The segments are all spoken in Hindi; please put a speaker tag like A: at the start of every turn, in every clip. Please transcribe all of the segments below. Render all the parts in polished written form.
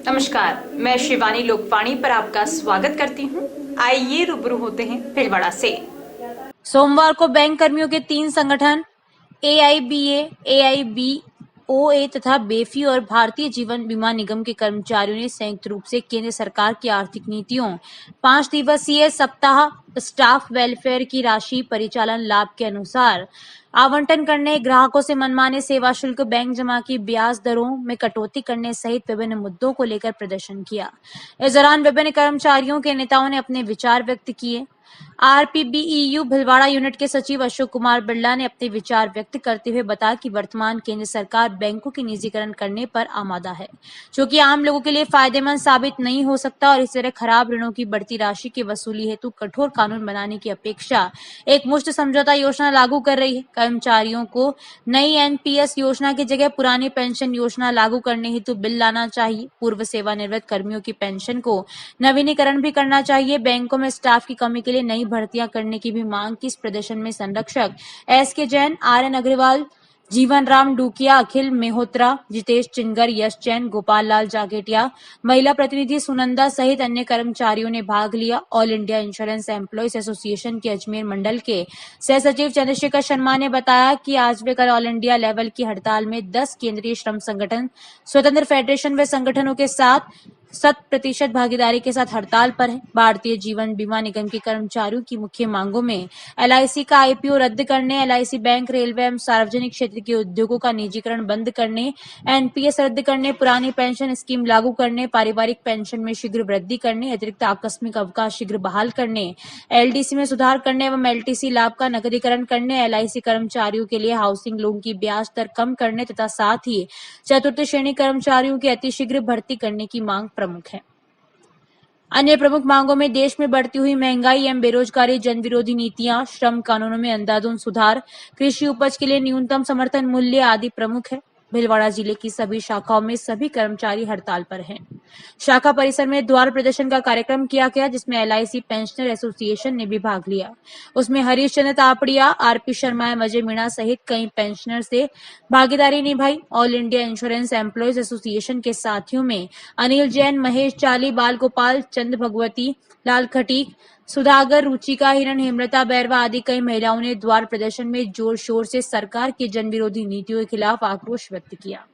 A: नमस्कार, मैं शिवानी लोकवाणी पर आपका स्वागत करती हूँ। आइए रूबरू होते हैं भीलवाड़ा से।
B: सोमवार को बैंक कर्मियों के 3 संगठन AIBA, AIBOA तथा बेफी और भारतीय जीवन बीमा निगम के कर्मचारियों ने संयुक्त रूप से केंद्र सरकार की आर्थिक नीतियों 5 दिवसीय सप्ताह स्टाफ वेलफेयर की राशि परिचालन लाभ के अनुसार आवंटन करने, ग्राहकों से मनमाने सेवा शुल्क, बैंक जमा की ब्याज दरों में कटौती करने सहित विभिन्न मुद्दों को लेकर प्रदर्शन किया। इस दौरान विभिन्न कर्मचारियों के नेताओं ने अपने विचार व्यक्त किए। RPBEU भिलवाड़ा यूनिट के सचिव अशोक कुमार बिरला ने अपने विचार व्यक्त करते हुए बताया कि वर्तमान केंद्र सरकार बैंकों के निजीकरण करने पर आमादा है, जो कि आम लोगों के लिए फायदेमंद साबित नहीं हो सकता और इस तरह खराब ऋणों की बढ़ती राशि की वसूली हेतु कठोर कानून बनाने की अपेक्षा एक मुश्त समझौता योजना लागू कर रही है। कर्मचारियों को नई NPS योजना की जगह पुरानी पेंशन योजना लागू करने हेतु बिल लाना चाहिए। पूर्व सेवानिवृत्त कर्मियों की पेंशन को नवीनीकरण भी करना चाहिए। बैंकों में स्टाफ की कमी के लिए नई भर्तियां करने की भी मांग की। इस प्रदर्शन में संरक्षक SK जैन, RN अग्रवाल, जीवन राम डूकिया, अखिल मेहोत्रा, जितेश चिनगर, यश जैन, गोपाल लाल जागेटिया, महिला प्रतिनिधि सुनंदा सहित अन्य कर्मचारियों ने भाग लिया। All India insurance employees association के अजमेर मंडल के सह सचिव चंद्रशेखर शर्मा ने बताया कि आज वे कल ऑल इंडिया लेवल की हड़ताल में 10 केंद्रीय श्रम संगठन, स्वतंत्र फेडरेशन व संगठनों के साथ 100% भागीदारी के साथ हड़ताल पर है। भारतीय जीवन बीमा निगम के कर्मचारियों की मुख्य मांगों में LIC का IPO रद्द करने, LIC बैंक, रेलवे एवं सार्वजनिक क्षेत्र के उद्योगों का निजीकरण बंद करने, NPS रद्द करने, पुरानी पेंशन स्कीम लागू करने, पारिवारिक पेंशन में शीघ्र वृद्धि करने, अतिरिक्त आकस्मिक अवकाश शीघ्र बहाल करने, LDC में सुधार करने एवं LTC लाभ का नकदीकरण करने, LIC कर्मचारियों के लिए हाउसिंग लोन की ब्याज दर कम करने तथा साथ ही चतुर्थ श्रेणी कर्मचारियों की अतिशीघ्र भर्ती करने की मांग प्रमुख है। अन्य प्रमुख मांगों में देश में बढ़ती हुई महंगाई एवं बेरोजगारी, जन विरोधी नीतियां, श्रम कानूनों में अंधाधुंध सुधार, कृषि उपज के लिए न्यूनतम समर्थन मूल्य आदि प्रमुख है। भीलवाड़ा जिले की सभी शाखाओं में सभी कर्मचारी हड़ताल पर हैं। शाखा परिसर में द्वार प्रदर्शन का कार्यक्रम किया गया, जिसमें LIC पेंशनर एसोसिएशन ने भी भाग लिया। उसमें हरीश चंद्र तापड़िया, RP शर्मा, अजय मीणा सहित कई पेंशनर से भागीदारी निभाई। All India insurance employees association के साथियों में अनिल जैन, महेश चाली, बाल गोपाल, चंद भगवती, लाल खटीक, सुधागर, रुचिका हिरन, हेमलता बैरवा आदि कई महिलाओं ने द्वार प्रदर्शन में जोर शोर से सरकार की जन विरोधी नीतियों के खिलाफ आक्रोश व्यक्त किया।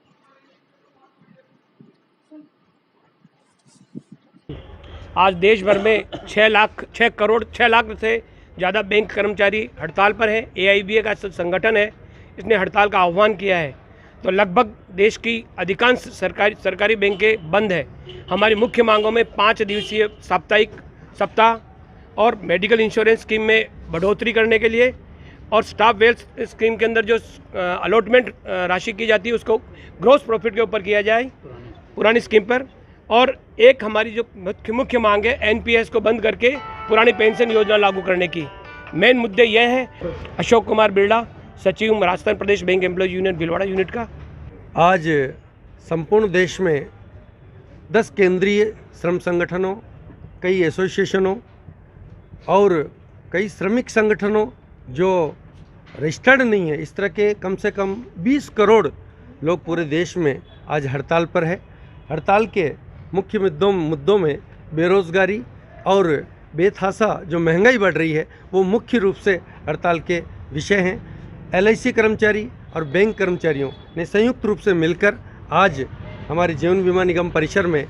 C: आज देश भर में 6 करोड़ 6 लाख से ज़्यादा बैंक कर्मचारी हड़ताल पर हैं। AIBA का संगठन है, इसने हड़ताल का आह्वान किया है। तो लगभग देश की अधिकांश सरकारी बैंकें बंद है। हमारी मुख्य मांगों में 5 दिवसीय साप्ताहिक सप्ताह और मेडिकल इंश्योरेंस स्कीम में बढ़ोतरी करने के लिए और स्टाफ वेल्थ स्कीम के अंदर जो अलॉटमेंट राशि की जाती है उसको ग्रॉस प्रॉफिट के ऊपर किया जाए पुरानी स्कीम पर। और एक हमारी जो मुख्य मांग है NPS को बंद करके पुरानी पेंशन योजना लागू करने की। मेन मुद्दे यह है। अशोक कुमार बिरला, सचिव Rajasthan Pradesh bank employees union Bhilwara unit का।
D: आज संपूर्ण देश में 10 केंद्रीय श्रम संगठनों, कई एसोसिएशनों और कई श्रमिक संगठनों जो रजिस्टर्ड नहीं है, इस तरह के कम से कम 20 करोड़ लोग पूरे देश में आज हड़ताल पर है। हड़ताल के मुख्य मुद्दों में बेरोजगारी और बेतहाशा जो महंगाई बढ़ रही है वो मुख्य रूप से हड़ताल के विषय हैं। LIC कर्मचारी और बैंक कर्मचारियों ने संयुक्त रूप से मिलकर आज हमारे जीवन बीमा निगम परिसर में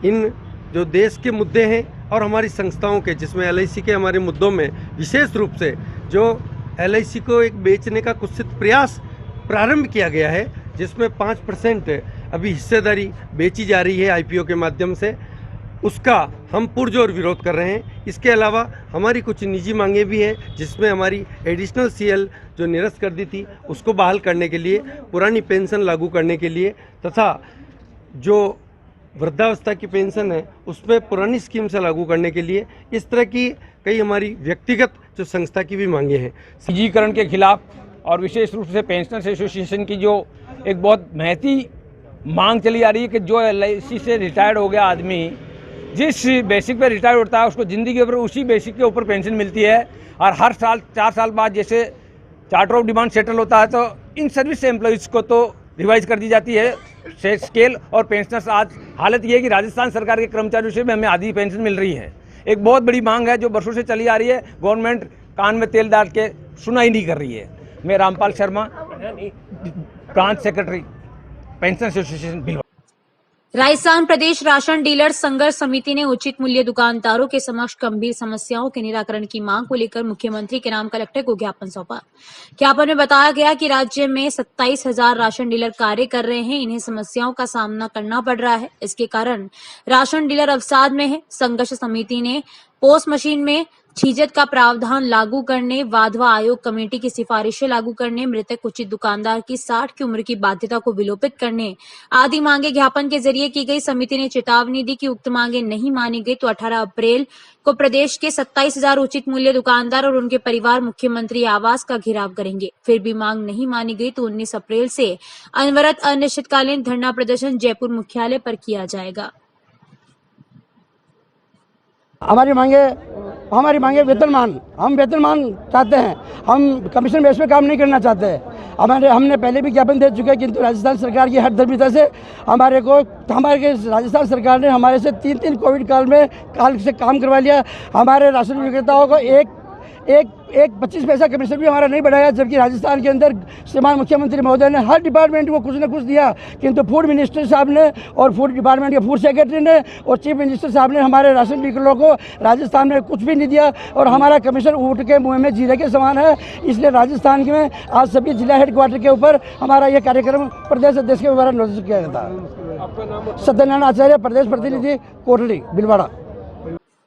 D: इन जो देश के मुद्दे हैं और हमारी संस्थाओं के, जिसमें LIC के हमारे मुद्दों में विशेष रूप से जो LIC को एक बेचने का कुत्सित प्रयास प्रारंभ किया गया है, जिसमें 5% अभी हिस्सेदारी बेची जा रही है IPO के माध्यम से, उसका हम पुरजोर विरोध कर रहे हैं। इसके अलावा हमारी कुछ निजी मांगें भी हैं, जिसमें हमारी एडिशनल CL जो निरस्त कर दी थी उसको बहाल करने के लिए, पुरानी पेंशन लागू करने के लिए तथा जो वृद्धावस्था की पेंशन है उसमें पुरानी स्कीम से लागू करने के लिए, इस तरह की कई हमारी व्यक्तिगत जो संस्था की भी मांगे हैं।
E: निजीकरण के खिलाफ और विशेष रूप से पेंशनर्स एसोसिएशन की जो एक बहुत महती मांग चली आ रही है कि जो LIC से रिटायर्ड हो गया आदमी जिस बेसिक पे रिटायर होता है उसको ज़िंदगी भर उसी बेसिक के ऊपर पेंशन मिलती है और हर साल 4 साल बाद जैसे चार्टर ऑफ डिमांड सेटल होता है तो इन सर्विस एम्प्लॉयज़ को तो रिवाइज कर दी जाती है से स्केल। और पेंशनर्स आज हालत ये है कि राजस्थान सरकार के कर्मचारियों से भी हमें आधी पेंशन मिल रही है। एक बहुत बड़ी मांग है जो वर्षों से चली आ रही है, गवर्नमेंट कान में तेल डाल के सुना ही नहीं कर रही है। मैं Rampal Sharma, branch secretary, pension association Bhilwara.
B: Rajasthan Pradesh ration dealer संघर्ष समिति ने उचित मूल्य दुकानदारों के समक्ष गंभीर समस्याओं के निराकरण की मांग को लेकर मुख्यमंत्री के नाम कलेक्टर को ज्ञापन सौंपा। ज्ञापन में बताया गया कि राज्य में 27,000 राशन डीलर कार्य कर रहे हैं, इन्हें समस्याओं का सामना करना पड़ रहा है। इसके कारण राशन डीलर अवसाद में है। संघर्ष समिति ने पोस्ट मशीन में छीजत का प्रावधान लागू करने, वाधवा आयोग कमेटी की सिफारिशें लागू करने, मृतक उचित दुकानदार की 60 की उम्र की बाध्यता को विलोपित करने आदि मांगे ज्ञापन के जरिए की गई। समिति ने चेतावनी दी कि उक्त मांगे नहीं मानी गई तो 18 अप्रैल को प्रदेश के 27,000 उचित मूल्य दुकानदार और उनके परिवार मुख्यमंत्री आवास का घेराव करेंगे। फिर भी मांग नहीं मानी गई तो 19 अप्रैल से अनवरत अनिश्चितकालीन धरना प्रदर्शन जयपुर मुख्यालय पर किया जाएगा।
F: हमारी मांगे वेतनमान, हम वेतनमान चाहते हैं। हम कमीशन बेस पे काम नहीं करना चाहते हैं। हमने पहले भी ज्ञापन दे चुके हैं, किंतु राजस्थान सरकार की हठधर्मिता से हमारे राजस्थान सरकार ने हमारे से 3 कोविड काल से काम करवा लिया। हमारे राशन विक्रेताओं को एक 25 पैसा कमीशन भी हमारा नहीं बढ़ाया, जबकि राजस्थान के अंदर श्रीमान मुख्यमंत्री महोदय ने हर डिपार्टमेंट को कुछ न कुछ दिया, किंतु फूड मिनिस्टर साहब ने और फूड डिपार्टमेंट के फूड सेक्रेटरी ने और चीफ मिनिस्टर साहब ने हमारे राशन डीलरों को राजस्थान में कुछ भी नहीं दिया और हमारा कमीशन ऊँट के मुँह में जीरे के समान है। इसलिए राजस्थान में आज सभी जिला हेडक्वार्टर के ऊपर हमारा यह कार्यक्रम प्रदेश अध्यक्ष के द्वारा नोटिस किया गया था। सत्यनारायण आचार्य, प्रदेश प्रतिनिधि, कोटली, भिलवाड़ा।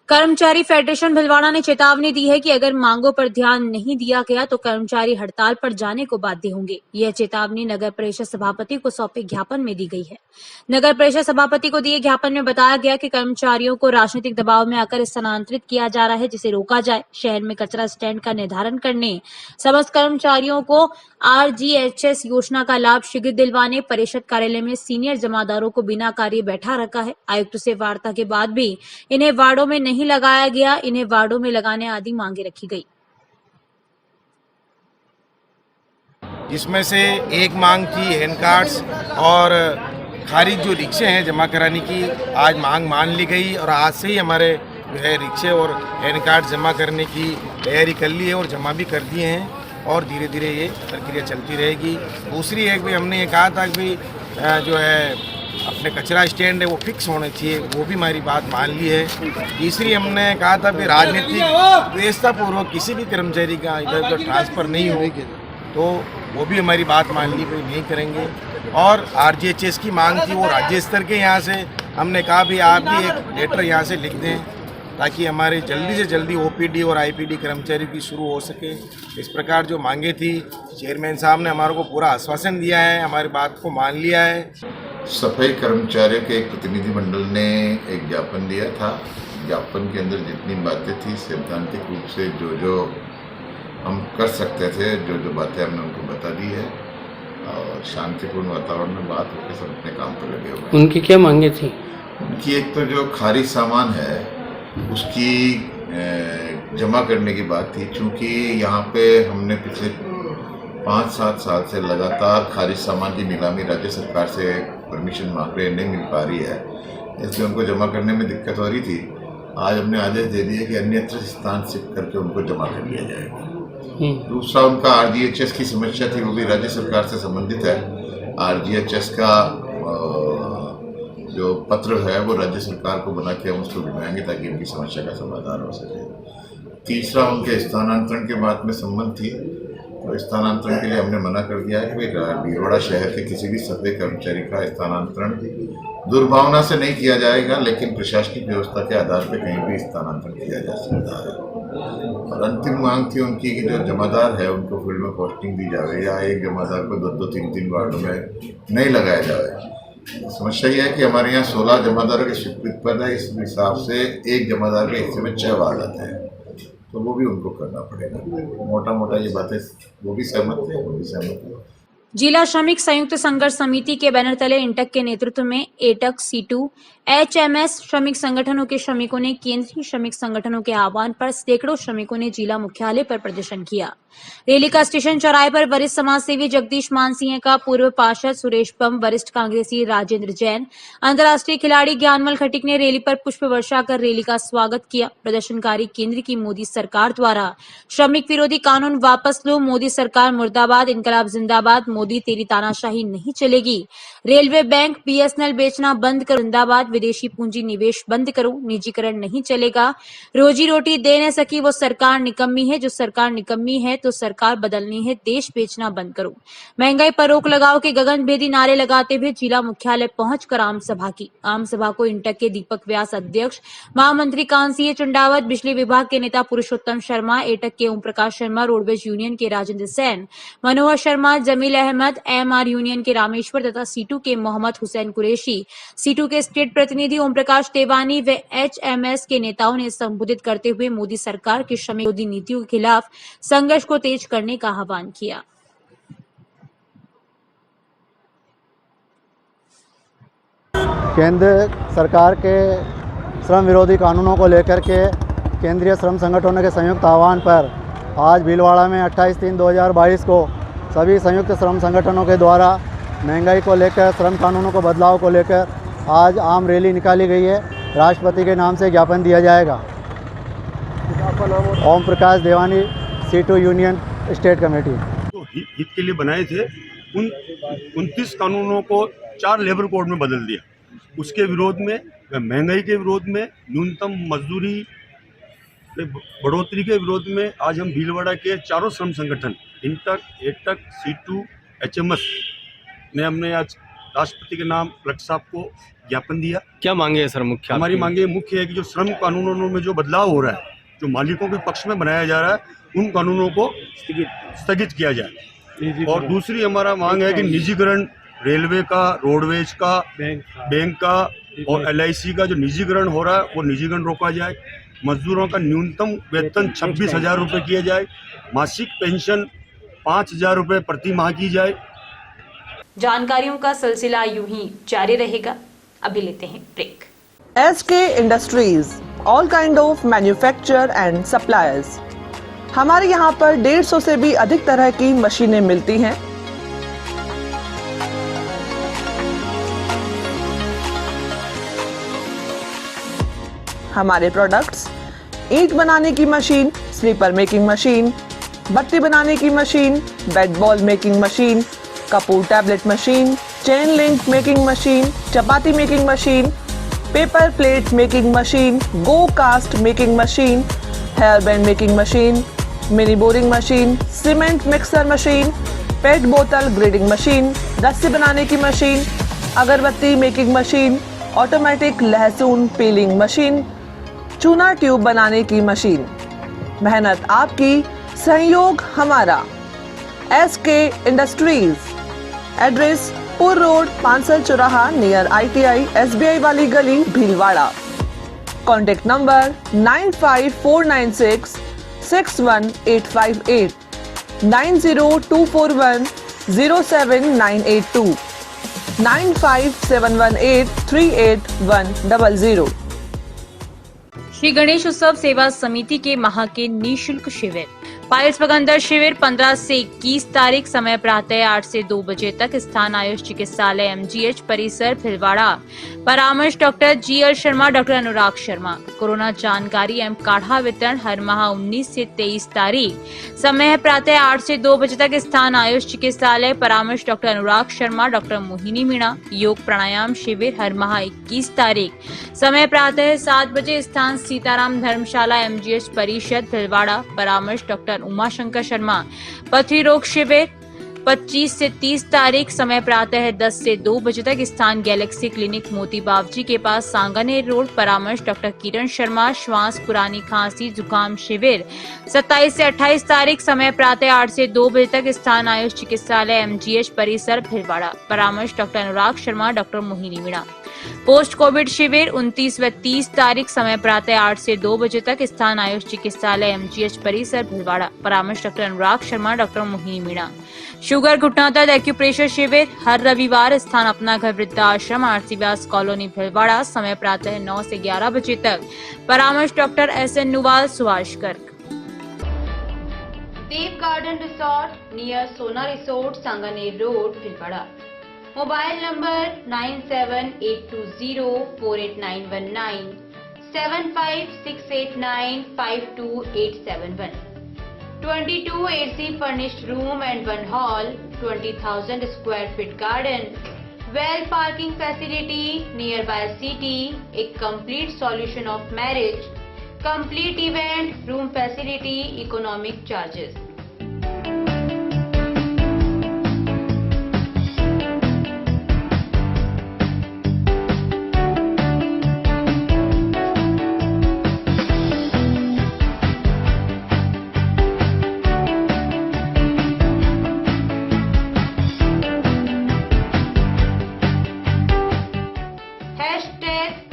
B: कर्मचारी फेडरेशन भिलवाड़ा ने चेतावनी दी है कि अगर मांगों पर ध्यान नहीं दिया गया तो कर्मचारी हड़ताल पर जाने को बाध्य होंगे। यह चेतावनी नगर परिषद सभापति को सौंपे ज्ञापन में दी गई है। नगर परिषद सभापति को दिए ज्ञापन में बताया गया कि कर्मचारियों को राजनीतिक दबाव में आकर स्थानांतरित किया जा रहा है, जिसे रोका जाए। शहर में कचरा स्टैंड का निर्धारण करने, समस्त कर्मचारियों को RGHS योजना का लाभ शीघ्र दिलवाने, परिषद कार्यालय में सीनियर जमादारों को बिना कार्य बैठा रखा है। आयुक्त से वार्ता के बाद भी इन्हें वार्डों में नहीं लगाया गया, इन्हें वार्डों में लगाने आदि मांगे रखी गई।
G: जिसमें से एक मांग थी हैंड कार्ड्स और खारिज जो रिक्शे हैं जमा कराने की, आज मांग मान ली गई और आज से ही हमारे जो है रिक्शे और हैंड कार्ड जमा करने की तैयारी कर ली है और जमा भी कर दिए हैं और धीरे धीरे ये प्रक्रिया चलती रहेगी। दूसरी एक भी हमने ये कहा था कि जो है अपने कचरा स्टैंड है वो फिक्स होने चाहिए, वो भी हमारी बात मान ली है। तीसरी हमने कहा था कि राजनीतिक व्यवस्थापूर्वक किसी भी कर्मचारी का इधर उधर ट्रांसफ़र नहीं हो, तो वो भी हमारी बात मान ली, कोई नहीं करेंगे। और RGHS की मांग थी वो राज्य स्तर के, यहाँ से हमने कहा भी आप भी एक लेटर यहाँ से लिख दें ताकि हमारे जल्दी से जल्दी OPD और IPD कर्मचारी की शुरू हो सके। इस प्रकार जो मांगे थी, चेयरमैन साहब ने हमारे को पूरा आश्वासन दिया है, हमारी बात को मान लिया है।
H: सफाई कर्मचारियों के एक प्रतिनिधिमंडल ने एक ज्ञापन दिया था। ज्ञापन के अंदर जितनी बातें थी सैद्धांतिक रूप से जो हम कर सकते थे, जो बातें हमने उनको बता दी है और शांतिपूर्ण वातावरण में बात होकर सब अपने काम पर लगे हुए।
I: उनकी क्या मांगे थी?
H: उनकी एक तो जो खारिज सामान है उसकी जमा करने की बात थी, क्योंकि यहाँ पे हमने पिछले 5-7 साल से लगातार खारिज सामान की नीलामी राज्य सरकार से परमिशन मांग रहे, नहीं मिल पा रही है, इसलिए उनको जमा करने में दिक्कत हो रही थी। आज हमने आदेश दे दिए कि अन्यत्र स्थान से करके उनको जमा कर लिया जाएगा। दूसरा उनका RGHS की समस्या थी, वो भी राज्य सरकार से संबंधित है। RGHS का जो पत्र है वो राज्य सरकार को बना के हम उसको भिजवाएंगे ताकि उनकी समस्या का समाधान हो सके। तीसरा उनके स्थानांतरण के बात में संबंध थी, तो स्थानांतरण के लिए हमने मना कर दिया है कि भिलवाड़ा शहर के किसी भी सफाई कर्मचारी का स्थानांतरण दुर्भावना से नहीं किया जाएगा, लेकिन प्रशासनिक व्यवस्था के आधार पर कहीं भी स्थानांतरण किया जा सकता है। और अंतिम मांग थी उनकी कि जो जमादार है उनको फील्ड में पोस्टिंग दी जाए या एक जमादार को 2-2, 3-3 वार्डों में नहीं लगाया जाए। समस्या यह है कि हमारे यहाँ 16 जमादारों की स्वीकृति पद है, इस हिसाब से एक जमादार के हिस्से में 6 वार्ड आते हैं, तो वो भी उनको करना पड़ेगा। मोटा मोटा ये बातें वो भी सहमत थे, वो भी सहमत है।
B: जिला श्रमिक संयुक्त संघर्ष समिति के बैनर तले इंटक के नेतृत्व में एटक, सीटू, एचएमएस श्रमिक संगठनों के श्रमिकों ने केंद्रीय श्रमिक संगठनों के आह्वान पर सैकड़ों श्रमिकों ने जिला मुख्यालय पर प्रदर्शन किया। रैली का स्टेशन चौराहे पर वरिष्ठ समाजसेवी जगदीश मानसिंह का पूर्व पार्षद सुरेश पम, वरिष्ठ कांग्रेसी राजेंद्र जैन, अंतर्राष्ट्रीय खिलाड़ी ज्ञानमल खटिक ने रैली पर पुष्प वर्षा कर रैली का स्वागत किया। प्रदर्शनकारी केंद्र की मोदी सरकार द्वारा श्रमिक विरोधी कानून वापस लो, मोदी सरकार मुर्दाबाद, इनकलाब जिंदाबाद, मोदी तेरी तानाशाही नहीं चलेगी, रेलवे बैंक बीएसएनएल बेचना बंद करो जिंदाबाद, विदेशी पूंजी निवेश बंद करो, निजीकरण नहीं चलेगा, रोजी रोटी दे न सकी वो सरकार निकम्मी है, जो सरकार निकम्मी है तो सरकार बदलनी है, देश बेचना बंद करो, महंगाई पर रोक लगाओ के गगनभेदी नारे लगाते हुए जिला मुख्यालय पहुंचकर आम सभा की। आम सभा को इंटक के दीपक व्यास अध्यक्ष, महामंत्री कांसीय चंडावत, बिजली विभाग के नेता पुरुषोत्तम शर्मा, एटक के ओम प्रकाश शर्मा, रोडवेज यूनियन के राजेंद्र सेन, मनोहर शर्मा, जमील अहमद, एमआर यूनियन के रामेश्वर तथा सीटू के मोहम्मद हुसैन कुरैशी, सीटू के स्टेट प्रतिनिधि ओम प्रकाश तेवानी व एचएमएस के नेताओं ने संबोधित करते हुए मोदी सरकार की श्रमिक विरोधी नीतियों के खिलाफ संघर्ष को तेज करने का आह्वान किया।
I: केंद्र सरकार के श्रम विरोधी कानूनों को लेकर के केंद्रीय श्रम संगठनों के संयुक्त आह्वान पर आज भीलवाड़ा में 28/3/2022 को सभी संयुक्त श्रम संगठनों के द्वारा महंगाई को लेकर, श्रम कानूनों को बदलाव को लेकर आज आम रैली निकाली गई है। राष्ट्रपति के नाम से ज्ञापन दिया जाएगा। ओम प्रकाश देवानी, सीटू यूनियन स्टेट कमेटी।
J: तो हित के लिए बनाए थे, उन 29 कानूनों को 4 लेबर कोड में बदल दिया। उसके विरोध में, महंगाई के विरोध में, न्यूनतम मजदूरी बढ़ोतरी के विरोध में आज हम भीलवाड़ा के चारों श्रम संगठन इंटक, एटक, सीटू, एचएमएस ने हमने आज राष्ट्रपति के नाम कलेक्टर साहब को ज्ञापन दिया।
K: क्या मांगे है सर? मुख्य
J: हमारी मांगे मुख्य है कि जो श्रम कानूनों में जो बदलाव हो रहा है, जो मालिकों के पक्ष में बनाया जा रहा है, उन कानूनों को स्थगित किया जाए। और दूसरी हमारा मांग है कि निजीकरण, रेलवे का, रोडवेज का, बैंक का और एलआईसी का जो निजीकरण हो रहा है वो निजीकरण रोका जाए। मजदूरों का न्यूनतम वेतन 26,000 रुपये किया जाए। मासिक पेंशन 5,000 रुपये प्रति माह की जाए।
A: जानकारियों का सिलसिला यूं ही जारी रहेगा। अभी लेते हैं break.
L: SK industries, all kind of manufacture and suppliers. हमारे यहाँ पर 150 से भी अधिक तरह की मशीनें मिलती हैं। हमारे प्रोडक्ट्स ईंट बनाने की मशीन, स्लीपर मेकिंग मशीन, बत्ती बनाने की machine, bed ball making machine, कपूर tablet machine, chain link making machine, chapati making machine, paper plate making machine, गो cast making machine, hair band making machine, mini boring machine, cement mixer machine, PET बोतल ग्रेडिंग मशीन, रस्सी बनाने की मशीन, अगरबत्ती मेकिंग मशीन, ऑटोमेटिक लहसुन पीलिंग मशीन, चूना ट्यूब बनाने की मशीन। मेहनत आपकी, सहयोग हमारा। SK industries, address Pur road, Pansal चौराहा, नियर ITI, SBI वाली गली, भीलवाड़ा। Contact number 9549661858, 9024107982, 9571838100।
B: श्री गणेश उत्सव सेवा समिति के माह के निःशुल्क शिविर। पायल्स पगंदर शिविर 15 से 21 तारीख, समय प्रातः 8 से 2 बजे तक, स्थान आयुष चिकित्सालय MGH परिसर भीलवाड़ा। परामर्श doctor GL Sharma, doctor Anurag Sharma. Corona जानकारी एवं काढ़ा वितरण हर माह 19 से 23 तारीख, समय प्रातः 8 से 2 बजे तक, स्थान आयुष चिकित्सालय। परामर्श डॉक्टर अनुराग शर्मा, डॉक्टर मोहिनी मीणा। योग प्राणायाम शिविर हर माह 21 तारीख, समय प्रातः 7 बजे, स्थान सीताराम धर्मशाला MGH परिषद भीलवाड़ा। परामर्श डॉक्टर उमाशंकर शर्मा। पथरी रोग शिविर 25 से 30 तारीख, समय प्रातः 10 से 2 बजे तक, स्थान गैलेक्सी क्लिनिक मोती बावजी के पास, सांगानेर रोड। परामर्श डॉक्टर किरण शर्मा। श्वास, पुरानी खांसी, जुकाम शिविर 27 से 28 तारीख, समय प्रातः 8 से 2 बजे तक, स्थान आयुष चिकित्सालय MGH परिसर भीलवाड़ा। परामर्श doctor Anurag Sharma, doctor Mohini Meena. Post covid शिविर 29 व 30 तारीख, समय प्रातः 8 से 2 बजे तक, स्थान आयुष चिकित्सालय MGH परिसर भीलवाड़ा। परामर्श doctor Anurag Sharma, doctor Mohini Meena. Sugar घुटनों दर्द एक्यूप्रेशर शिविर हर रविवार, स्थान अपना घर वृद्धाश्रम, आरसी व्यास कॉलोनी भीलवाड़ा। समय प्रातः 9 से 11 बजे तक। परामर्श डॉक्टर SN नुवाल, सुभाष गर्ग। देव गार्डन रिसोर्ट नियर सोना resort, Sanganer road, Bhilwara. Mobile number 9782048919, 7568952871, 22 AC furnished room and 1 hall, 20,000 square feet garden, well parking facility nearby city, a complete solution of marriage, complete event room facility, economic charges.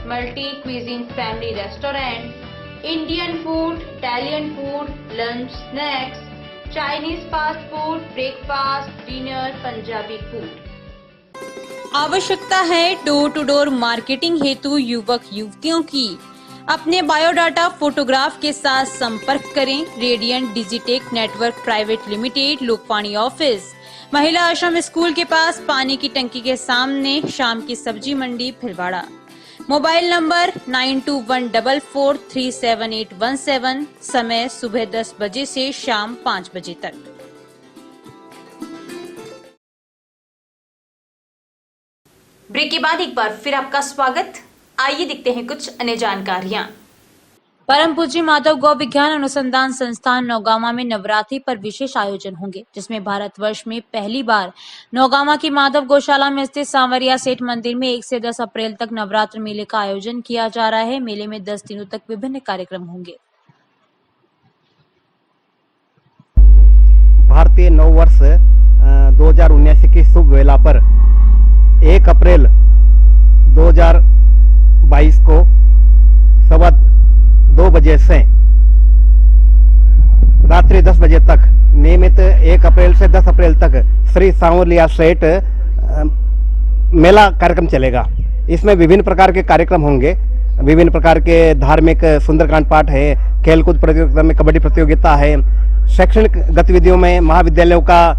B: Multi cuisine family restaurant, Indian food, Italian food, lunch, snacks, Chinese fast food, breakfast, dinner, Punjabi food। आवश्यकता है डोर टू डोर मार्केटिंग हेतु युवक युवतियों की। अपने बायोडाटा फोटोग्राफ के साथ संपर्क करें। Radiant digitech network private limited, Lokpani office, महिला आश्रम स्कूल के पास, पानी की टंकी के सामने, शाम की सब्जी मंडी, भीलवाड़ा। मोबाइल नंबर 9214437817, समय सुबह 10 बजे से शाम 5 बजे तक।
A: ब्रेक के बाद एक बार फिर आपका स्वागत। आइए देखते हैं कुछ अन्य जानकारियां।
B: परम पूज्य माधव गौ विज्ञान अनुसंधान संस्थान नौगामा में नवरात्रि पर विशेष आयोजन होंगे, जिसमें भारतवर्ष में पहली बार नौगामा की माधव गौशाला में स्थित सांवरिया सेठ मंदिर में 1 से 10 अप्रैल तक नवरात्र मेले का आयोजन किया जा रहा है। मेले में 10 दिनों तक विभिन्न कार्यक्रम होंगे।
K: भारतीय नववर्ष 2019 की शुभ वेला पर 1 अप्रैल 2022 को सवा 2 बजे से रात्रि 10 बजे तक नियमित 1 अप्रैल से 10 अप्रैल तक श्री सांवरिया सेठ मेला कार्यक्रम चलेगा। इसमें विभिन्न प्रकार के कार्यक्रम होंगे। विभिन्न प्रकार के धार्मिक सुंदरकांड पाठ है, खेलकूद प्रतियोगिता में कबड्डी प्रतियोगिता है, शैक्षणिक गतिविधियों में महाविद्यालयों का,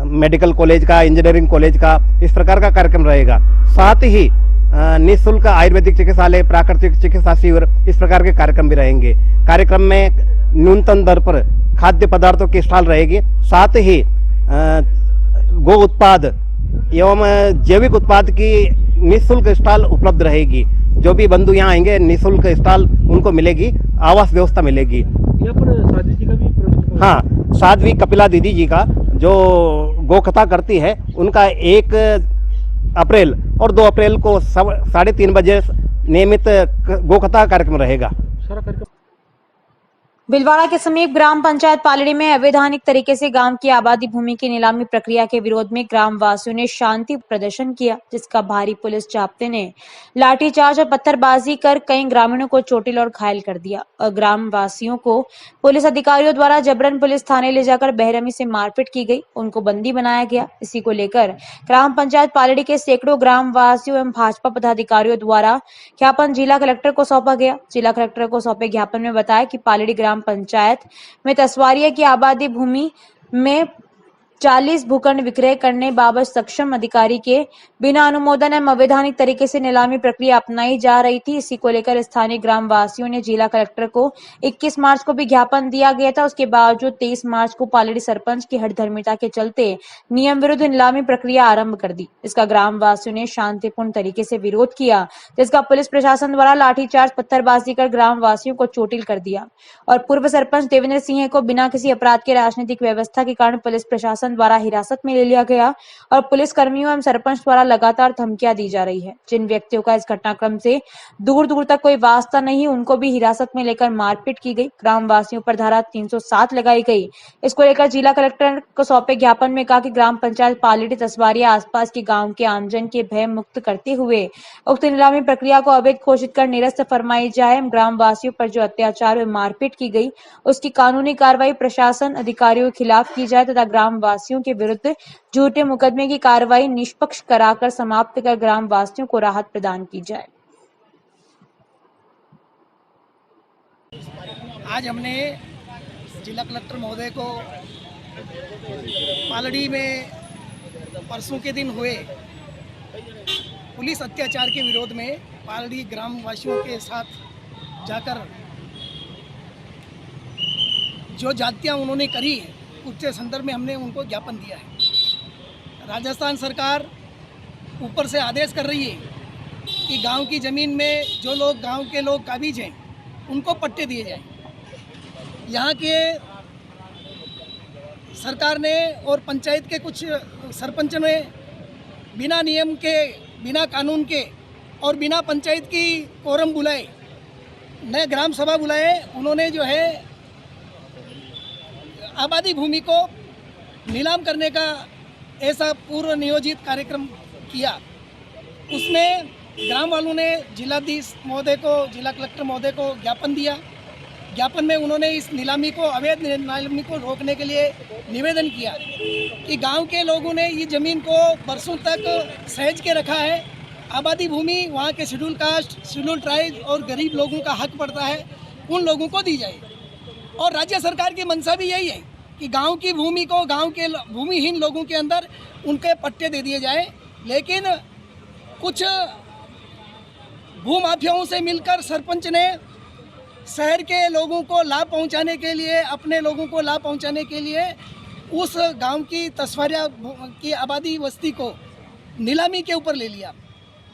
K: मेडिकल कॉलेज का, इंजीनियरिंग कॉलेज का, इस प्रकार का कार्यक्रम रहेगा। साथ ही निःशुल्क आयुर्वेदिक चिकित्सालय, प्राकृतिक चिकित्सा शिविर, इस प्रकार के कार्यक्रम भी रहेंगे। कार्यक्रम में न्यूनतम दर पर खाद्य पदार्थों की स्टॉल रहेगी। साथ ही गो उत्पाद एवं जैविक उत्पाद की निःशुल्क स्टॉल उपलब्ध रहेगी। जो भी बंधु यहाँ आएंगे निःशुल्क स्टॉल उनको मिलेगी, आवास व्यवस्था मिलेगी।
C: साध्वी जी का भी प्रोजेक्ट,
K: हाँ, साध्वी कपिला दीदी जी का जो गो कथा करती है, उनका 1 अप्रैल और 2 अप्रैल को 3:30 बजे नियमित गोकथा कार्यक्रम रहेगा।
B: भीलवाड़ा के समीप ग्राम पंचायत पालड़ी में अवैधानिक तरीके से गांव की आबादी भूमि की नीलामी प्रक्रिया के विरोध में ग्राम वासियों ने शांति प्रदर्शन किया, जिसका भारी पुलिस जाब्ते ने लाठीचार्ज और पत्थरबाजी कर कई ग्रामीणों को चोटिल और घायल कर दिया और ग्राम वासियों को पुलिस अधिकारियों द्वारा जबरन पुलिस थाने ले जाकर बेरहमी से मारपीट की गई, उनको बंदी बनाया गया। इसी को लेकर ग्राम पंचायत पालड़ी के सैकड़ों ग्राम वासियों एवं भाजपा पदाधिकारियों द्वारा ज्ञापन जिला कलेक्टर को सौंपा गया। जिला कलेक्टर को सौंपे ज्ञापन में बताया कि पालड़ी ग्राम पंचायत में तसवारिया की आबादी भूमि में 40 भूखंड विक्रय करने बाबत सक्षम अधिकारी के बिना अनुमोदन एवं अवैधानिक तरीके से नीलामी प्रक्रिया अपनाई जा रही थी। इसी को लेकर स्थानीय ग्राम वासियों ने जिला कलेक्टर को 21 मार्च को भी ज्ञापन दिया गया था। उसके बावजूद 23 मार्च को पालड़ी सरपंच की हठधर्मिता के चलते नियम विरुद्ध नीलामी प्रक्रिया आरंभ कर दी। इसका ग्राम वासियों ने शांतिपूर्ण तरीके से विरोध किया, जिसका पुलिस प्रशासन द्वारा लाठीचार्ज, पत्थरबाजी कर ग्राम वासियों को चोटिल कर दिया और पूर्व सरपंच देवेंद्र सिंह को बिना किसी अपराध के राजनीतिक व्यवस्था के कारण पुलिस प्रशासन द्वारा हिरासत में ले लिया गया और पुलिस कर्मियों एवं सरपंच द्वारा लगातार धमकियां दी जा रही है। जिन व्यक्तियों का इस घटनाक्रम से दूर दूर तक कोई वास्ता नहीं, उनको भी हिरासत में लेकर मारपीट की गई। ग्राम वासियों पर धारा 307 लगाई गई। इसको लेकर जिला कलेक्टर को सौंपे ज्ञापन में कहा कि ग्राम पंचायत पालड़ी तसवारिया आसपास के गाँव के आमजन के भय मुक्त करते हुए उक्त नीलामी प्रक्रिया को अवैध घोषित कर निरस्त फरमाई जाए। ग्राम वासियों पर जो अत्याचार और मारपीट की गई उसकी कानूनी कार्रवाई प्रशासन अधिकारियों के खिलाफ की जाए तथा ग्राम वासियों के विरुद्ध झूठे मुकदमे की कार्रवाई निष्पक्ष कराकर समाप्त कर ग्राम वासियों को राहत प्रदान की जाए।
F: आज हमने जिला कलेक्टर महोदय को पालड़ी में परसों के दिन हुए पुलिस अत्याचार के विरोध में पालड़ी ग्राम वासियों के साथ जाकर जो जातियां उन्होंने करी है उसके संदर्भ में हमने उनको ज्ञापन दिया है। राजस्थान सरकार ऊपर से आदेश कर रही है कि गांव की ज़मीन में जो लोग गांव के लोग काबिज हैं उनको पट्टे दिए जाएं। यहाँ के सरकार ने और पंचायत के कुछ सरपंच ने बिना नियम के, बिना कानून के और बिना पंचायत की कोरम बुलाए, नए ग्राम सभा बुलाए, उन्होंने जो है आबादी भूमि को नीलाम करने का ऐसा पूर्व नियोजित कार्यक्रम किया। उसमें ग्राम वालों ने जिलाधीश महोदय को, जिला कलेक्टर महोदय को ज्ञापन दिया। ज्ञापन में उन्होंने इस नीलामी को, अवैध नीलामी को रोकने के लिए निवेदन किया कि गांव के लोगों ने ये ज़मीन को बरसों तक सहेज के रखा है। आबादी भूमि वहाँ के शेड्यूल कास्ट, शेड्यूल ट्राइब और गरीब लोगों का हक पड़ता है, उन लोगों को दी जाए। और राज्य सरकार की मंशा भी यही है कि गांव की भूमि को गांव के भूमिहीन लोगों के अंदर उनके पट्टे दे दिए जाए। लेकिन कुछ भूमाफियाओं से मिलकर सरपंच ने शहर के लोगों को लाभ पहुंचाने के लिए, अपने लोगों को लाभ पहुंचाने के लिए उस गांव की तस्वारिया की आबादी बस्ती को नीलामी के ऊपर ले लिया।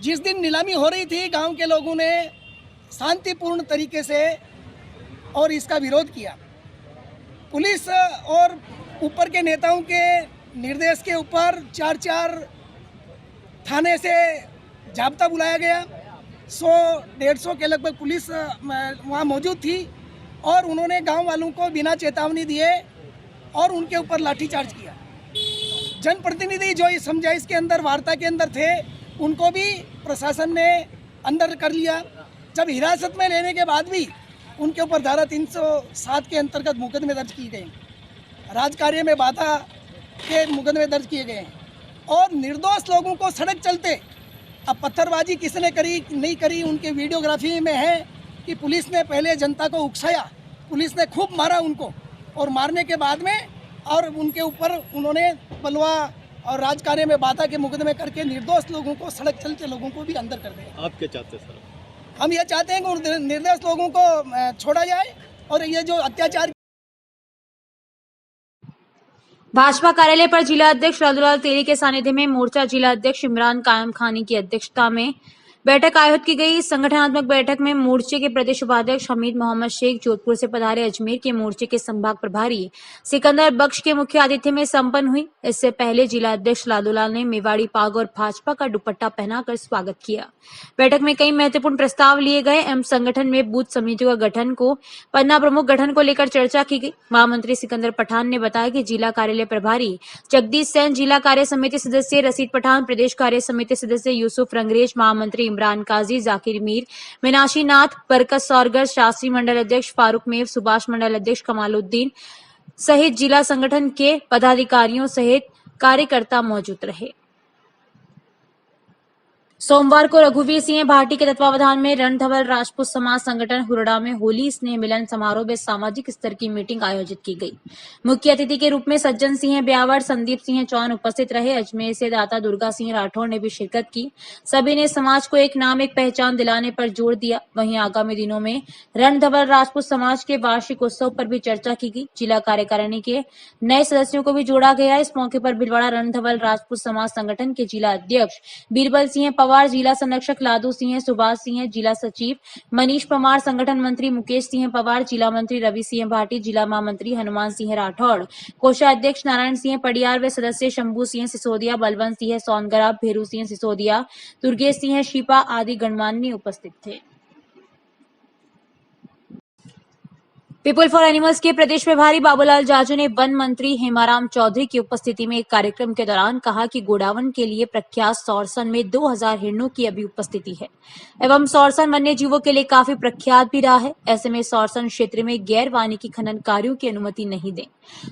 F: जिस दिन नीलामी हो रही थी, गांव के लोगों ने शांतिपूर्ण तरीके से और इसका विरोध किया। पुलिस और ऊपर के नेताओं के निर्देश के ऊपर 4-4 थाने से जाब्ता बुलाया गया। 100-150 के लगभग पुलिस वहाँ मौजूद थी और उन्होंने गांव वालों को बिना चेतावनी दिए और उनके ऊपर लाठीचार्ज किया। जनप्रतिनिधि जो इस समझाइश के अंदर, वार्ता के अंदर थे, उनको भी प्रशासन ने अंदर कर लिया। जब हिरासत में लेने के बाद भी उनके ऊपर धारा 307 के अंतर्गत मुकदमे दर्ज किए गए, राजकार्य में बाधा के मुकदमे दर्ज किए गए और निर्दोष लोगों को सड़क चलते, अब पत्थरबाजी किसने करी नहीं करी उनके वीडियोग्राफी में है कि पुलिस ने पहले जनता को उकसाया, पुलिस ने खूब मारा उनको और मारने के बाद में और उनके ऊपर उन्होंने बलवा और राजकार्य में बाधा के मुकदमे करके निर्दोष लोगों को, सड़क चलते लोगों को भी अंदर कर दिया।
J: आप क्या चाहते हैं सर?
F: हम ये चाहते हैं कि निर्दोष लोगों को छोड़ा जाए और ये जो अत्याचार।
B: भाजपा कार्यालय पर जिला अध्यक्ष लालूलाल तेली के सानिध्य में मोर्चा जिला अध्यक्ष इमरान कायम खानी की अध्यक्षता में बैठक आयोजित की गई। संगठनात्मक बैठक में मोर्चे के प्रदेश उपाध्यक्ष हमीद मोहम्मद शेख, जोधपुर से पधारे अजमेर के मोर्चे के संभाग प्रभारी सिकंदर बख्श के मुख्य आतिथ्य में संपन्न हुई। इससे पहले जिला अध्यक्ष लालूलाल ने मेवाड़ी पाग और भाजपा का दुपट्टा पहनाकर स्वागत किया। बैठक में कई महत्वपूर्ण प्रस्ताव लिए गए एवं संगठन में बूथ समितियों का गठन को, पन्ना प्रमुख गठन को लेकर चर्चा की गई। महामंत्री सिकंदर पठान ने बताया कि जिला कार्यालय प्रभारी जगदीश सेन, जिला कार्य समिति सदस्य रशीद पठान, प्रदेश कार्य समिति सदस्य यूसुफ रंगरेज, महामंत्री इमरान काजी, जाकिर मीर, मीनाक्षी नाथ, बरकत सौरगर, शास्त्री मंडल अध्यक्ष फारूक मेव, सुभाष मंडल अध्यक्ष कमालुद्दीन सहित जिला संगठन के पदाधिकारियों सहित कार्यकर्ता मौजूद रहे। सोमवार को रघुवीर सिंह भाटी के तत्वावधान में रणधवल राजपूत समाज संगठन हुरडा में होली स्नेह मिलन समारोह में सामाजिक स्तर की मीटिंग आयोजित की गई। मुख्य अतिथि के रूप में सज्जन सिंह ब्यावर, संदीप सिंह चौहान उपस्थित रहे। अजमेर से दाता दुर्गा सिंह राठौर ने भी शिरकत की। सभी ने समाज को एक नाम, एक पहचान दिलाने पर जोर दिया। वहीं आगामी दिनों में रणधवल राजपूत समाज के वार्षिक उत्सव पर भी चर्चा की गई। जिला कार्यकारिणी के नए सदस्यों को भी जोड़ा गया। इस मौके पर भीलवाड़ा रणधवल राजपूत समाज संगठन के जिला अध्यक्ष बीरबल सिंह पवार, जिला संरक्षक लादू सिंह, सुभाष सिंह, जिला सचिव मनीष परमार, संगठन मंत्री मुकेश सिंह पवार, जिला मंत्री रवि सिंह भाटी, जिला महामंत्री हनुमान सिंह राठौड़, कोषाध्यक्ष नारायण सिंह पडियार व सदस्य शंभू सिंह सिसोदिया, बलवंत सिंह सोनगरा, भेरू सिंह सिसोदिया, दुर्गेश सिंह शिपा आदि गणमान्य उपस्थित थे। पीपुल फॉर एनिमल्स के प्रदेश प्रभारी बाबूलाल जाजू ने वन मंत्री हेमाराम चौधरी की उपस्थिति में एक कार्यक्रम के दौरान कहा कि गोडावन के लिए प्रख्यात सौरसन में 2000 हिरणों की अभी उपस्थिति है एवं सौरसन वन्य जीवों के लिए काफी प्रख्यात भी रहा है। ऐसे में सौरसन क्षेत्र में गैर वानिकी खनन कार्यों की अनुमति नहीं दें।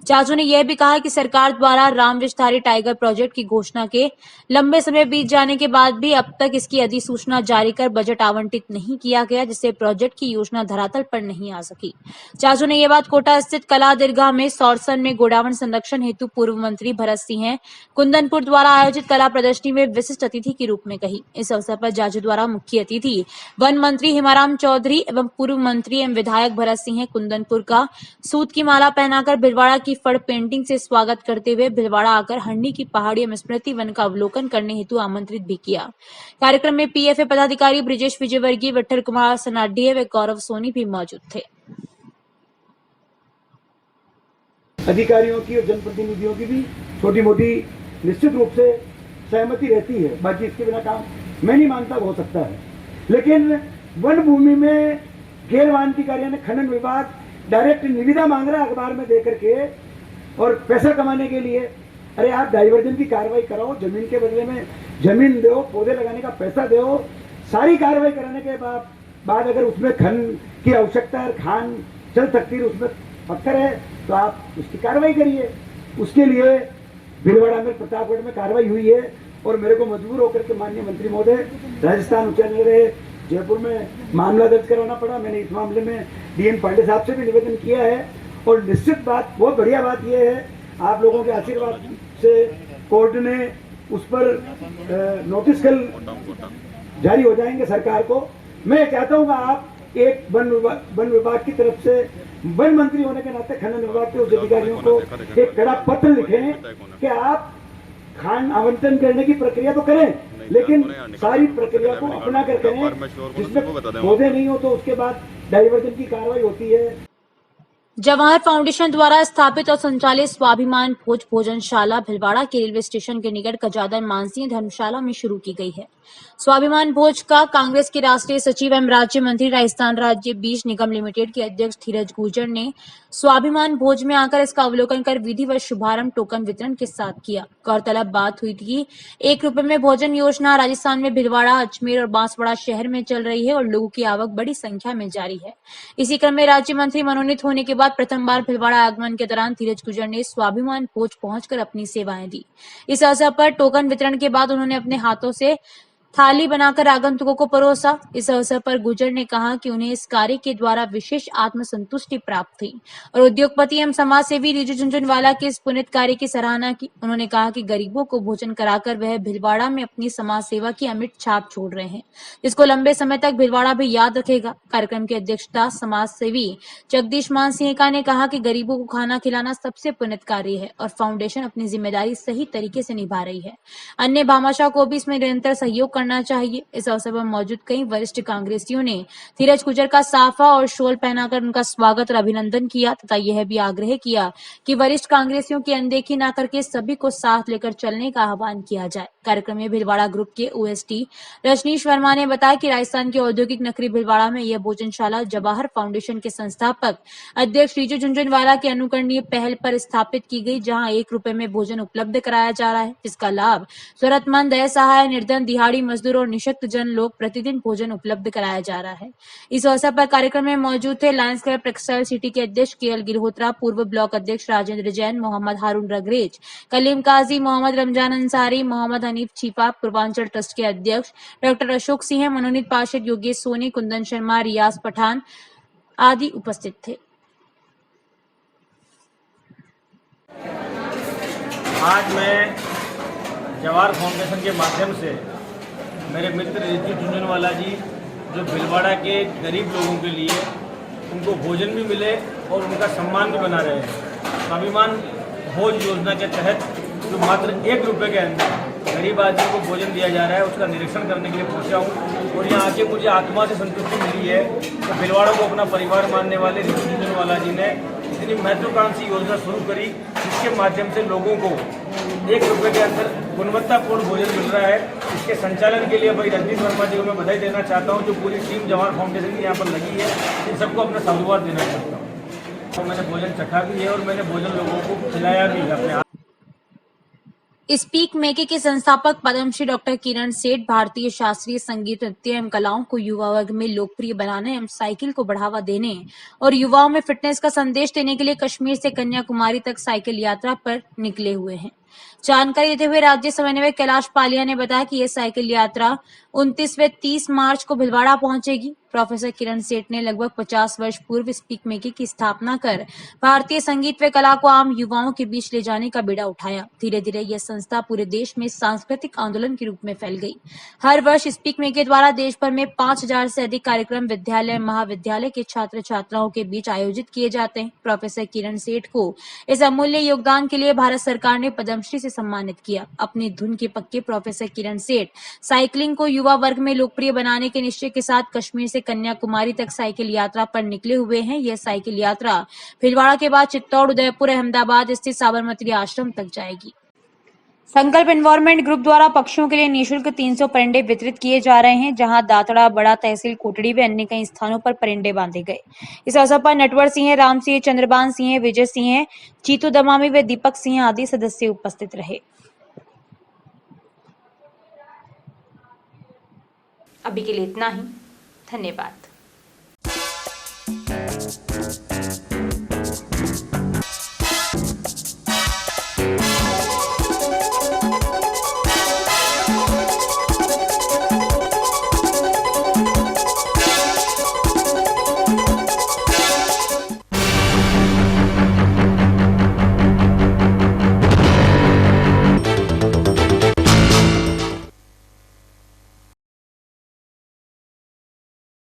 B: चाचू ने यह भी कहा कि सरकार द्वारा राम विस्तारी टाइगर प्रोजेक्ट की घोषणा के लंबे समय बीत जाने के बाद भी अब तक इसकी अधिसूचना जारी कर बजट आवंटित नहीं किया गया, जिससे प्रोजेक्ट की योजना धरातल पर नहीं आ सकी। चाचू ने यह बात कोटा स्थित कला दरगाह में सौरसन में गोडावण संरक्षण हेतु पूर्व मंत्री भरत सिंह कुंदनपुर द्वारा आयोजित कला प्रदर्शनी में विशिष्ट अतिथि के रूप में कही। इस अवसर पर जाजू द्वारा मुख्य अतिथि वन मंत्री हिमाराम चौधरी एवं पूर्व मंत्री एवं विधायक भरत सिंह कुंदनपुर का सूत की माला पहनाकर भिलवाड़ा की फड़ पेंटिंग से स्वागत करते हुए भिलवाड़ा आकर हंडी की पहाड़ी एवं स्मृति वन का अवलोकन करने हेतु आमंत्रित भी किया। कार्यक्रम में पीएफए पदाधिकारी ब्रिजेश विजयवर्गीय, विठल कुमार सनाडीय व गौरव सोनी भी मौजूद थे।
F: अधिकारियों की और जनप्रतिनिधियों की भी छोटी मोटी निश्चित रूप से सहमति रहती है, बाकी इसके बिना काम मैं नहीं मानता हो सकता है। लेकिन वन भूमि में गैर वानिकी कार्य खनन विभाग डायरेक्ट निविदा मांग रहा है अखबार में देकर के और पैसा कमाने के लिए। अरे आप डाइवर्जन की कार्रवाई कराओ, जमीन के बदले में जमीन दो, पौधे लगाने का पैसा दो, सारी कार्रवाई कराने के बाद अगर उसमें खनन की आवश्यकता है, खान चल सकती है, उसमें पत्थर है तो आप उसकी कार्रवाई करिए। उसके लिए भिलवाड़ा में प्रतापगढ़ में कार्रवाई हुई है और मेरे को मजबूर होकर के माननीय मंत्री महोदय राजस्थान उच्च न्यायालय जयपुर में मामला दर्ज कराना पड़ा। मैंने इस मामले में डीएन पांडे साहब से भी निवेदन किया है और निश्चित बात, बहुत बढ़िया बात यह है, आप लोगों के आशीर्वाद से कोर्ट ने उस पर नोटिस कल जारी हो जाएंगे सरकार को। मैं चाहता हूँ आप एक वन विभाग की तरफ से वन मंत्री होने के नाते खनन विभाग के उच्च अधिकारियों को एक कड़ा पत्र लिखें कि आप खान आवंटन करने की प्रक्रिया तो करें, लेकिन सारी प्रक्रिया को अपना कर करें, जिसमें पौधे नहीं हो तो उसके बाद डाइवर्जन की कार्रवाई होती है।
B: जवाहर फाउंडेशन द्वारा स्थापित और संचालित स्वाभिमान भोज भोजनशाला भिलवाड़ा के रेलवे स्टेशन के निकट कजादर मानसीय धर्मशाला में शुरू की गई है। स्वाभिमान भोज का कांग्रेस के राष्ट्रीय सचिव एवं राज्य मंत्री राजस्थान राज्य बीज निगम लिमिटेड के अध्यक्ष धीरज गुर्जर ने स्वाभिमान भोज में आकर इसका अवलोकन कर विधिवत शुभारंभ टोकन वितरण के साथ किया। गौरतलब बात हुई थी कि ₹1 में भोजन योजना राजस्थान में भिलवाड़ा, अजमेर और बांसवाड़ा शहर में चल रही है और लोगों की आवक बड़ी संख्या में जारी है। इसी क्रम में राज्य मंत्री मनोनीत होने के बाद प्रथम बार भिलवाड़ा आगमन के दौरान धीरज गुर्जर ने स्वाभिमान भोज पहुंचकर अपनी सेवाएं दी। इस अवसर पर टोकन वितरण के बाद उन्होंने अपने हाथों से थाली बनाकर आगंतुकों को परोसा। इस अवसर पर गुर्जर ने कहा कि उन्हें इस कार्य के द्वारा विशेष आत्मसंतुष्टि प्राप्त हुई और उद्योगपति एवं समाज सेवी रिजू झुनझुनवाला के इस पुनीत कार्य की सराहना की। उन्होंने कहा कि गरीबों को भोजन कराकर वह भिलवाड़ा में अपनी समाज सेवा की अमिट छाप छोड़ रहे हैं, जिसको लंबे समय तक भिलवाड़ा भी याद रखेगा। कार्यक्रम की अध्यक्षता समाज सेवी जगदीश मान सिंह ने कहा कि गरीबों को खाना खिलाना सबसे पुनीत कार्य है और फाउंडेशन अपनी जिम्मेदारी सही तरीके से निभा रही है। अन्य भामाशाह को भी इसमें निरंतर सहयोग करना चाहिए। इस अवसर पर मौजूद कई वरिष्ठ कांग्रेसियों ने धीरज गुर्जर का साफा और शॉल पहनाकर उनका स्वागत और अभिनंदन किया तथा यह भी आग्रह किया कि वरिष्ठ कांग्रेसियों की अनदेखी न करके सभी को साथ लेकर चलने का आह्वान किया जाए। कार्यक्रम में भिलवाड़ा ग्रुप के ओएसडी रजनीश वर्मा ने बताया कि राजस्थान के औद्योगिक नगरी भिलवाड़ा में यह भोजनशाला जवाहर फाउंडेशन के संस्थापक अध्यक्ष रिजू झुनझुनवाला की अनुकरणीय पहल पर स्थापित की गई, जहां ₹1 में भोजन उपलब्ध कराया जा रहा है, जिसका लाभ जरूरतमंद, असहाय, निर्धन, दिहाड़ी मजदूर और निशक्त जन लोग प्रतिदिन भोजन उपलब्ध कराया जा रहा है। इस अवसर पर कार्यक्रम में मौजूद थे लायंस क्लब टेक्सटाइल सिटी के अध्यक्ष केएल गिरहोत्रा, पूर्व ब्लॉक अध्यक्ष राजेंद्र जैन, मोहम्मद हारून रगरेज, कलीम काजी, मोहम्मद रमजान अंसारी, मोहम्मद हनीफ चीपा, पूर्वांचल ट्रस्ट के अध्यक्ष डॉक्टर अशोक सिंह, मनोनीत पार्षद योगेश सोनी, कुंदन शर्मा, रियाज पठान आदि उपस्थित थे।
E: आज मैं जवाहर फाउंडेशन के माध्यम से मेरे मित्र रिजू झुनझुनवाला जी, जो भिलवाड़ा के गरीब लोगों के लिए उनको भोजन भी मिले और उनका सम्मान भी बना रहे हैं। स्वाभिमान भोज योजना के तहत जो मात्र ₹1 के अंदर गरीब आदमी को भोजन दिया जा रहा है, उसका निरीक्षण करने के लिए पहुंचा हूं और यहाँ आके मुझे आत्मा से संतुष्टि मिली है। तो भिलवाड़ा को अपना परिवार मानने वाले रिजू झुनझुनवाला जी ने इतनी महत्वाकांक्षी योजना शुरू करी, जिसके माध्यम से लोगों को ₹1 के अंदर गुणवत्तापूर्ण भोजन मिल रहा है। इसके संचालन के लिए भाई रजनीश वर्मा जी को मैं बधाई देना चाहता हूं, जो पूरी टीम जवाहर फाउंडेशन की यहाँ पर लगी है। इन सबको अपना साधुवाद देना चाहता हूँ। तो मैंने भोजन चखा भी है और मैंने भोजन लोगों को खिलाया भी है अपने।
B: स्पीक मेके के संस्थापक पद्मश्री डॉक्टर किरण सेठ भारतीय शास्त्रीय संगीत, नृत्य एवं कलाओं को युवा वर्ग में लोकप्रिय बनाने एवं साइकिल को बढ़ावा देने और युवाओं में फिटनेस का संदेश देने के लिए कश्मीर से कन्याकुमारी तक साइकिल यात्रा पर निकले हुए हैं। जानकारी देते हुए राज्य समन्वयक कैलाश पालिया ने बताया कि यह साइकिल यात्रा 29 व 30 मार्च को भिलवाड़ा पहुंचेगी। प्रोफेसर किरण सेठ ने लगभग 50 वर्ष पूर्व स्पीक मेके की स्थापना कर भारतीय संगीत व कला को आम युवाओं के बीच ले जाने का बीड़ा उठाया। धीरे धीरे यह संस्था पूरे देश में सांस्कृतिक आंदोलन के रूप में फैल गई। हर वर्ष स्पीक मेके द्वारा देश भर में 5000 से अधिक कार्यक्रम विद्यालय महाविद्यालय के छात्र छात्राओं के बीच आयोजित किए जाते हैं। प्रोफेसर किरण सेठ को इस अमूल्य योगदान के लिए भारत सरकार ने पद्मश्री से सम्मानित किया। अपनी धुन के पक्के प्रोफेसर किरण सेठ साइकिलिंग को युवा वर्ग में लोकप्रिय बनाने के निश्चय के साथ कश्मीर से कन्याकुमारी तक साइकिल यात्रा पर निकले हुए हैं। यह साइकिल यात्रा भिलवाड़ा के बाद चित्तौड़, उदयपुर, अहमदाबाद स्थित साबरमती आश्रम तक जाएगी। संकल्प एनवायरमेंट ग्रुप द्वारा पक्षियों के लिए निःशुल्क 300 परिंदे वितरित किए जा रहे हैं, जहां दातड़ा, बड़ा तहसील, कोटड़ी व अन्य कई स्थानों पर परिंदे बांधे गए। इस अवसर पर नटवर सिंह, राम सिंह, चंद्रबान सिंह, विजय सिंह, जीतू दमामी व दीपक सिंह आदि सदस्य उपस्थित रहे।
A: अभी के लिए इतना ही। धन्यवाद।